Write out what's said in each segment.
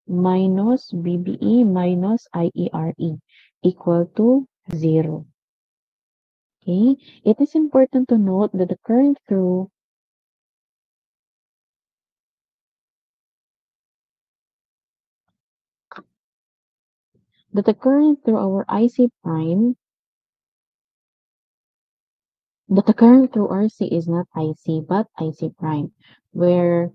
minus BBE minus IERE equal to 0. Okay, it is important to note that the current through our IC prime, that the current through RC is not IC but IC prime, where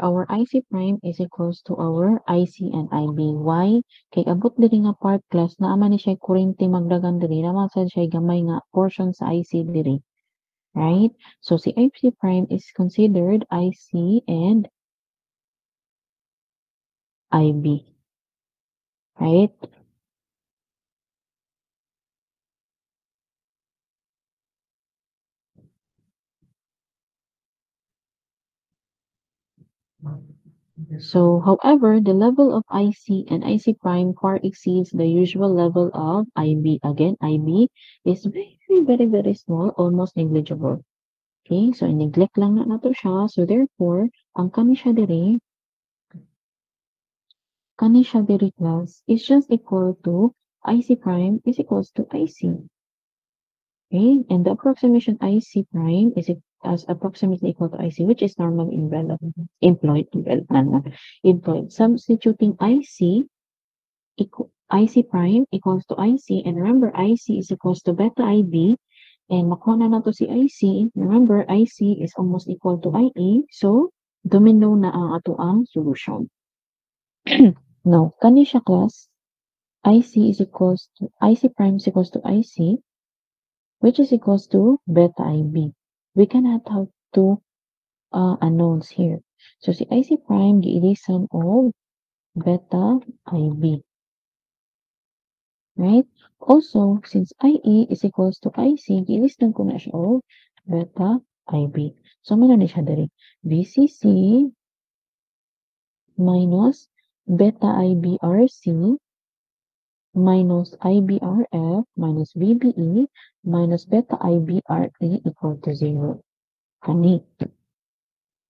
our IC prime is equals to our IC and IB. Why? Kay abot diri nga part class naa man ni siya kurente magdagan diri, naman sad siya gamay nga portion sa IC diri. Right? So si IC prime is considered IC and IB. Right? So, however, the level of IC and IC prime far exceeds the usual level of IB. Again, IB is very, very, very small, almost negligible. Okay, so neglect lang na nato siya. So, therefore, ang kani siya diri class is just equal to IC prime is equals to IC. Okay, and the approximation IC prime is as approximately equal to IC, which is normally employed. Substituting IC prime equals to IC, and remember IC is equals to beta IB, and makuha na nato si IC. Remember IC is almost equal to IE, so domino na ang ato ang solution. Now, kani siya class, IC prime is equals to IC, which is equals to beta IB. We cannot have two unknowns here. So si IC prime giilisan of beta IB. Right? Also, since IE is equals to IC, gilistan ko na siya of beta IB. So, muna na siya dali. BCC minus beta IBRC minus IBRF minus BBE minus beta IBRE equal to 0. Kani.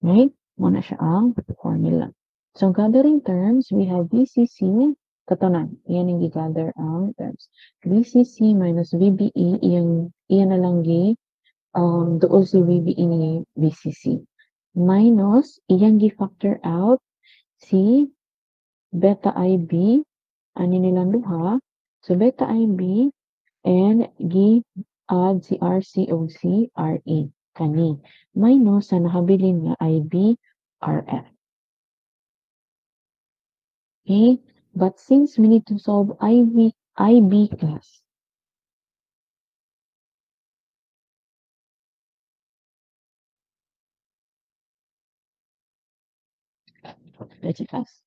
Right? Muna siya ang formula. So, gathering terms, we have BCC, katanan, iyan yung i-gather ang terms. BCC minus VBE, iyan na lang doon si VBE ni BCC. Minus, iyan gi-factor out si beta IB, ani nilang duha. So, beta IB, and gi-add si RC o si RE, kani. Minus sa nakabilin nga IB, RF. Okay, but since we need to solve IB class, let's class.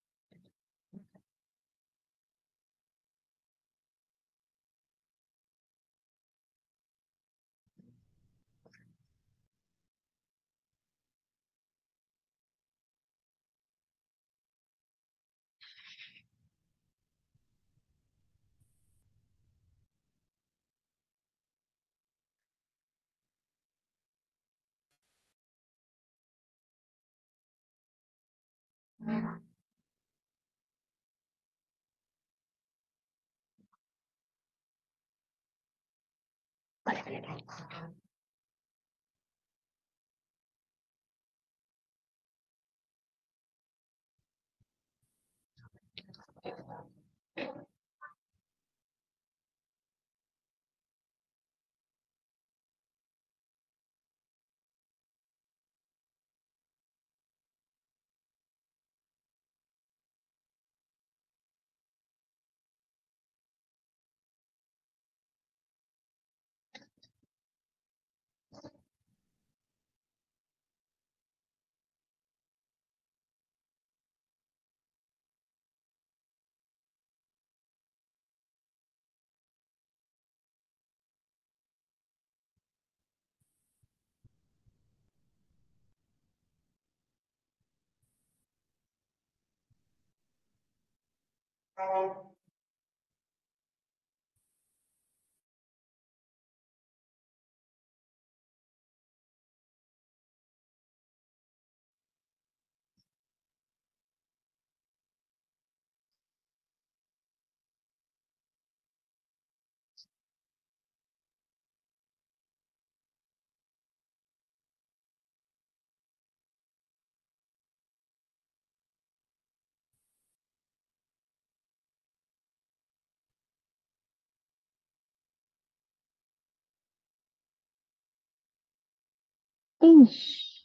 Ish.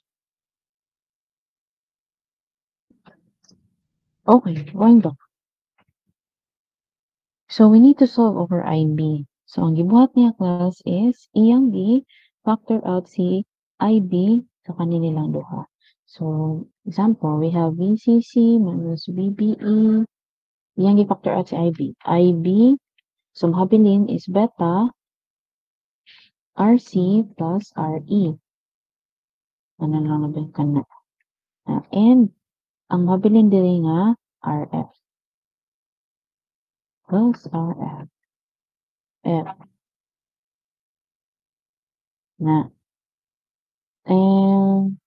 Okay, going back. So we need to solve over IB. So ang gibuhat niya class is iyang factor out si IB sa kanilang duha. So example, we have VCC minus VBE. Iyang factor out si IB. IB, so mahabilin is beta RC plus RE. Ano lang na ba kana? And ang mahabilin diri nga RF plus RF. F na. And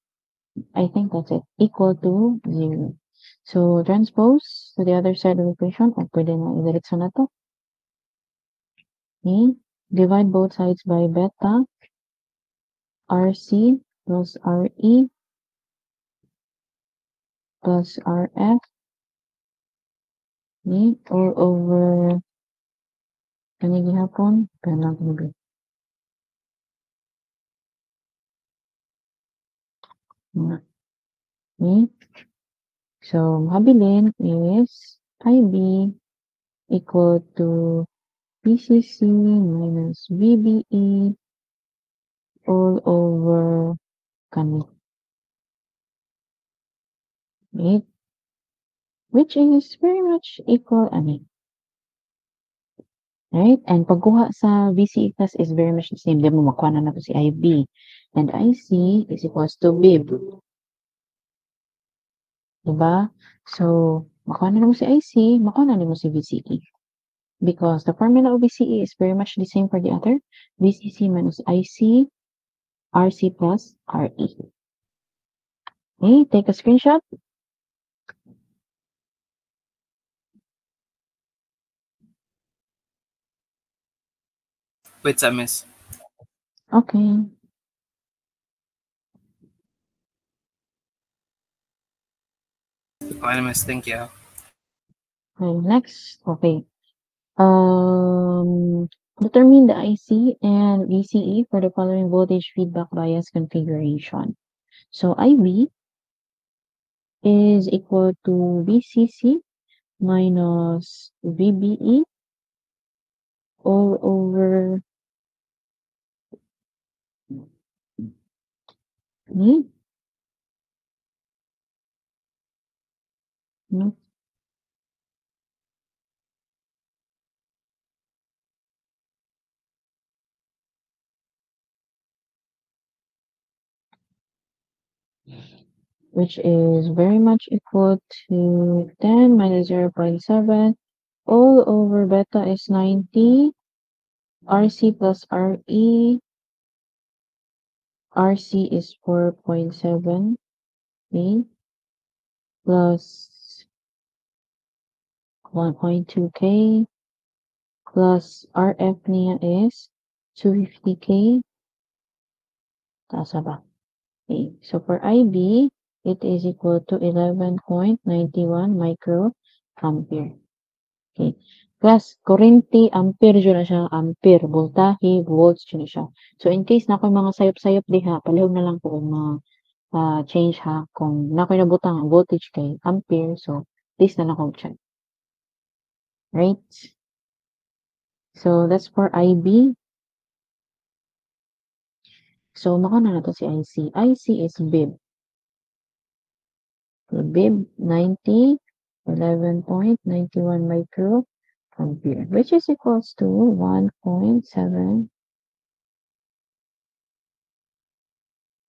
I think that's it. Equal to 0. So, transpose to the other side of the equation. O, pwede na idiretso na to. Okay. Divide both sides by beta RC plus RE plus RF. Okay. All over kani gihapon. Pero lang kani. Okay. So, mahabilin is IB equal to PCC minus VBE all over kani. Right? Which is very much equal ani. Right? And pagkuha sa VCE class is very much the same. Di mo makuha na to si IB. And IC is equals to BIB. Diba? So, makuha na mo si IC, makuha na mo si VCE. Because the formula of VCE is very much the same for the other. VCC minus IC, RC plus RE. Okay, take a screenshot. Wait, miss. Okay. Okay, miss. Thank you. Okay, next. Okay. Determine the IC and VCE for the following voltage feedback bias configuration. So IB is equal to VCC minus VBE all over me, no, which is very much equal to 10 minus 0.7 all over beta is 90, RC plus RE, RC is 4.7, okay, plus 1.2K plus RF niya is 250K. Tasa ba? Okay. So for IB, it is equal to 11.91 microampere. Okay. Plus, kurente, ampere dyan na siya, ampere, voltahe, volts dyan na siya. So in case na ako'y mga sayop-sayop diha, palihog na lang ko kung change ha. Kung na ako'y nabutang voltage kay ampere, so this na lang ko check. Right? So that's for IB. So makana na to si IC. IC is BIB. So BIB 90, 11.91 microampere, which is equals to 1.7,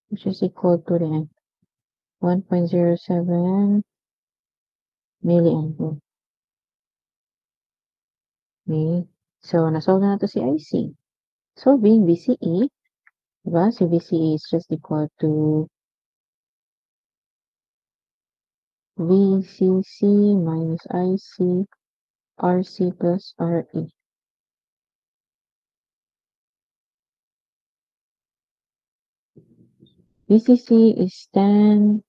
which is equal to the 1.07 milliampere. Okay. So nasolve na to si IC. Solving VCE, diba? Si VCE is just equal to VCC minus IC RC plus RE. VCC is 10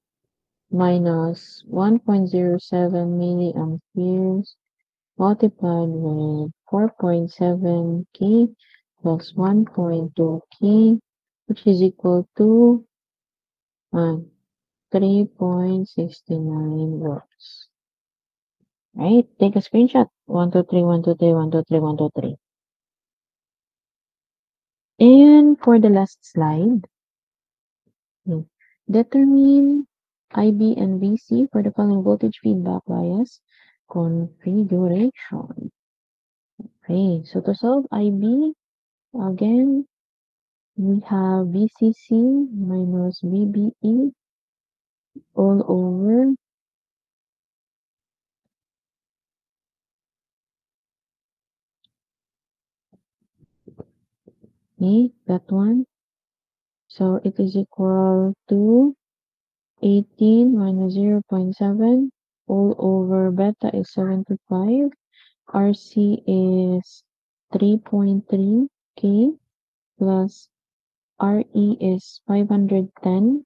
minus 1.07 milliamperes multiplied with 4.7K plus 1.2K, which is equal to 3.69 volts. Right? Take a screenshot. 1, 2, 3, 1, 2, 3, 1, 2, 3, 1, 2, 3. And for the last slide, determine IB and VC for the following voltage feedback bias configuration. Okay, so to solve IB, again, we have VCC minus VBE all over that one. So it is equal to 18 minus 0.7 all over beta is 75. RC is 3.3 K plus RE is 510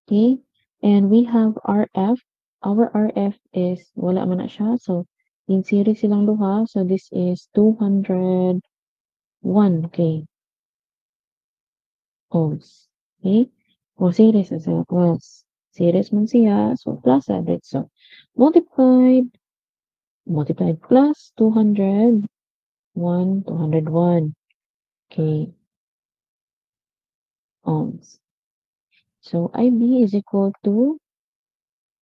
K. And we have RF. Our RF is, wala man na siya. So, in series silang duha. So, this is 201 K ohms. Okay? O series as well. Series man siya. So, plus 100. So, multiplied plus 201 K ohms. So IB is equal to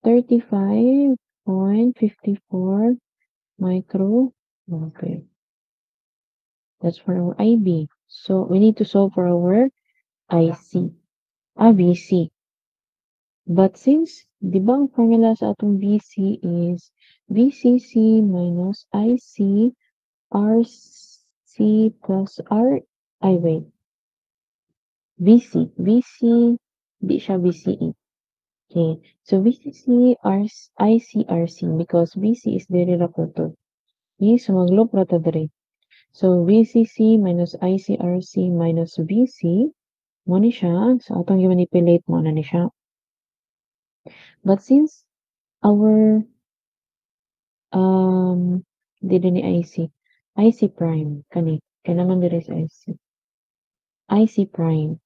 35.54 micro ampere. That's for our IB. So we need to solve for our IC, VC. But since di ba ang formula sa atong VC is VCC minus IC RC plus wait. VC, di siya VCE. Okay, so VCC ICRC because VC is very rapporto. Okay, so mag-loop ra ta diri. So VCC minus ICRC minus VC mo ni siya. So atong i-manipulate mo na ni siya. But since our dili ni IC prime kani naman diri sa IC prime.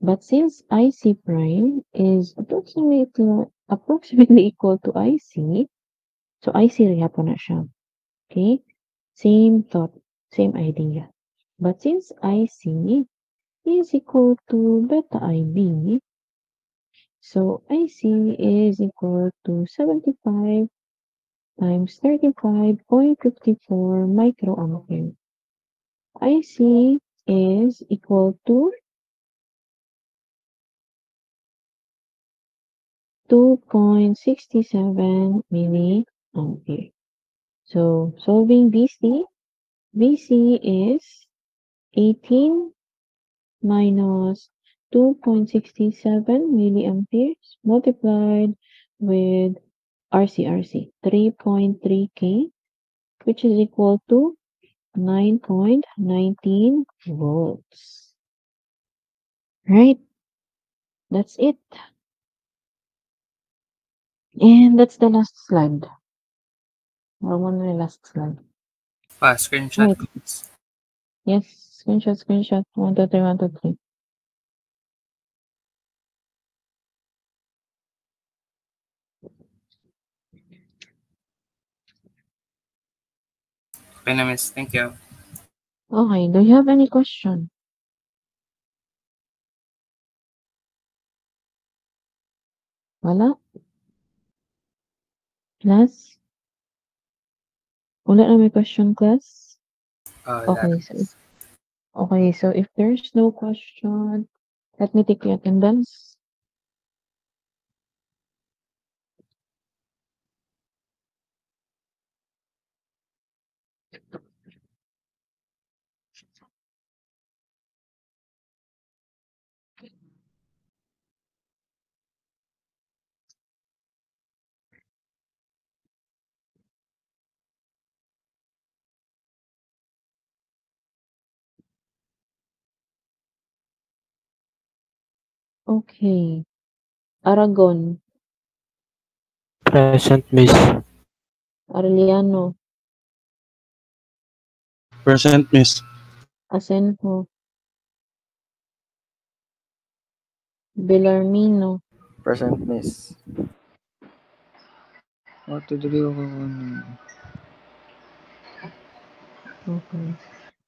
But since IC prime is approximately equal to IC, so IC rihapon na siya. Okay? Same thought, same idea. But since IC is equal to beta IB, so IC is equal to 75 times 35.54 microampere. IC is equal to 2.67 milliampere. So solving VC is 18 minus 2.67 milliamperes multiplied with RC 3.3 K, which is equal to 9.19 volts. Right? That's it. And that's the last slide. Or one of the last slide. Screenshot. Right. Yes, screenshot. 1, 2, 3, 1, 2, 3. Okay na, miss. Thank you. Okay, do you have any question? Wala? Class? Wala na may question, class? Okay, so if there's no question, let me take the attendance. Okay. Aragon. Present, miss. Arellano. Present, miss. Asenjo. Bellarmino. Present, miss. Okay.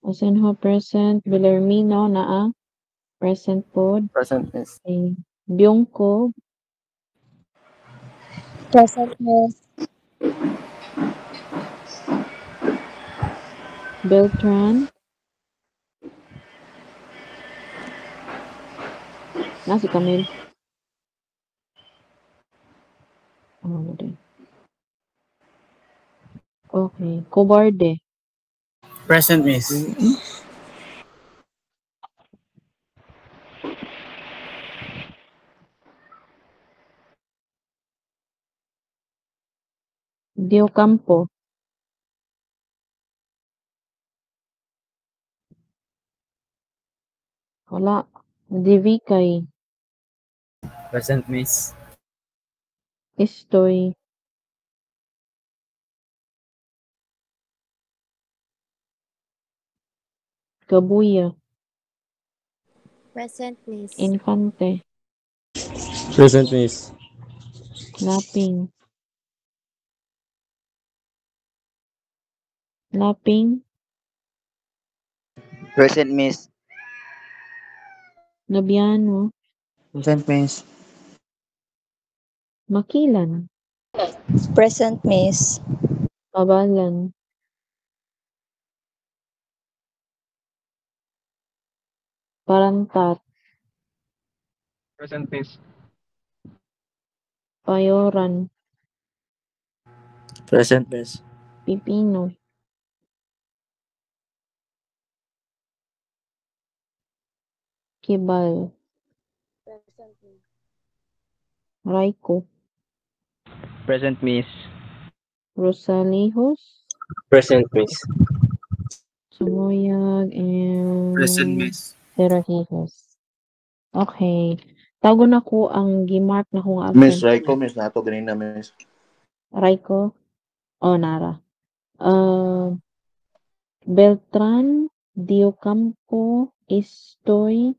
Asenjo present. Bellarmino naa. Present pod. Present, miss. Okay. Byungko. Present, miss. Beltran. Si Camille. Ano din? Okay. Cobarde. Present, miss. Diocampo. Wala. Divikay. Present, miss. Istoy. Kabuya. Present, miss. Infante. Present, miss. Laping. Laping. Present, miss. Nabiano. Present, miss. Makilan. Present, miss. Pabalan. Parantat. Present, miss. Payoran. Present, miss. Pipino. Kibal. Present, miss. Raiko. Present, miss. Rosalihos. Present, miss. Sumoyag Present, and miss. Terahihos. Okay. Tago na ko ang gimark na kung Miss absent. Raiko, miss nato ganina, miss. Raiko. Nara. Beltran, Diocampo, Istoy,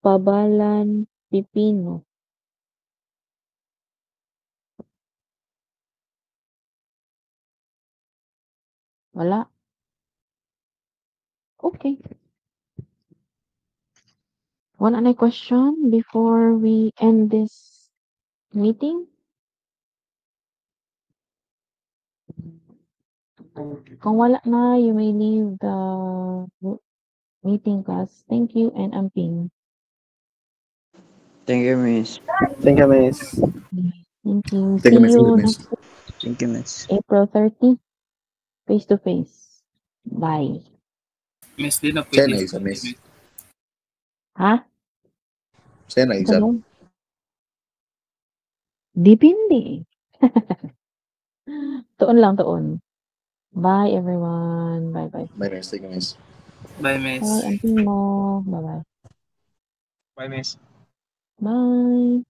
Pabalan, Pipino. Wala. Okay. One other question before we end this meeting? Kung wala na, you may leave the meeting class. Thank you and amping. Thank you, miss. Thank you, miss. Thank you. Thank See you, miss. you Thank you, miss. next Thank you, miss. April 30, face to face. Bye. Miss, di na Saan pwede. na exam, miss? Ha? Saan na exam? Ano? Depende. Tuon lang, tuon. Bye, everyone. Bye-bye. Bye, miss. Thank you, miss. Bye, miss. Bye, auntie mo. Bye-bye. Bye, miss. Bye.